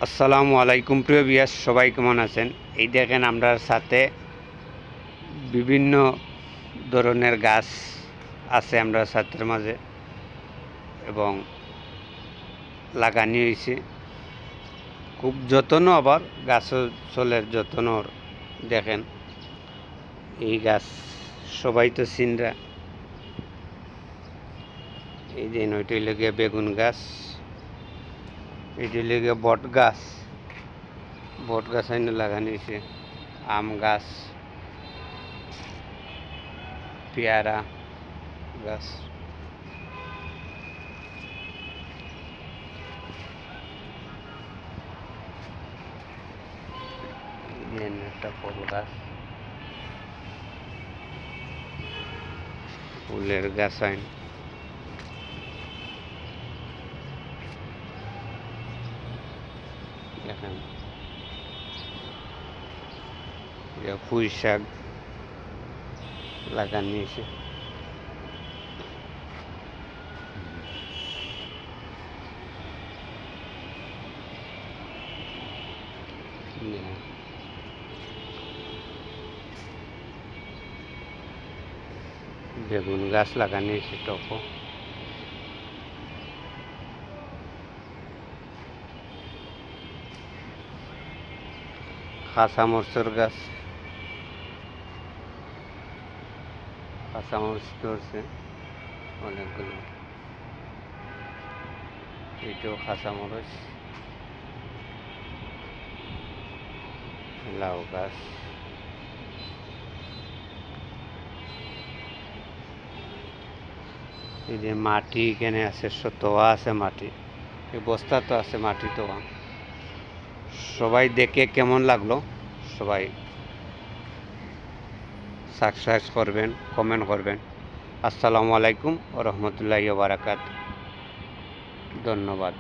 আসসালামু আলাইকুম প্রিয় ভিউয়ার্স, সবাই কেমন আছেন? এই দেখেন আমরা সাথে বিভিন্ন ধরনের গাছ আছে আমরা ছাদের মাঝে এবং লাগানি হয়েছে খুব যত্ন, আবার গাছ চলের যত্ন। দেখেন এই গাছ সবাই তো চিনরা, এই যে ওইটা লেগে বেগুন গাছ, এইটা লেগে বট গাছ আইনে লাগানো হয়েছে, আম গাছ, পেয়ারা গাছ, একটা ফল গাছ, ফুলের গাছ আইন, দেখেন পুঁই শাক লাগানো হয়েছে। বেগুন গাছ লাগানো হয়েছে টপো, কাঁচামরিচের গাছ, কাঁচামরিচ ধরছে অনেকগুলো, এটাও কাঁচামরিচ, লাউ গাছ, এই যে মাটি এখানে আছে, তোয়া আছে মাটি, এই বস্তা তো আছে মাটি তোয়া। সবাই দেখে কেমন লাগলো সবাই সাবস্ক্রাইব করবেন, কমেন্ট করবেন। আসসালামু আলাইকুম ওয়া রাহমাতুল্লাহি ওয়া বারাকাতুহু। ধন্যবাদ।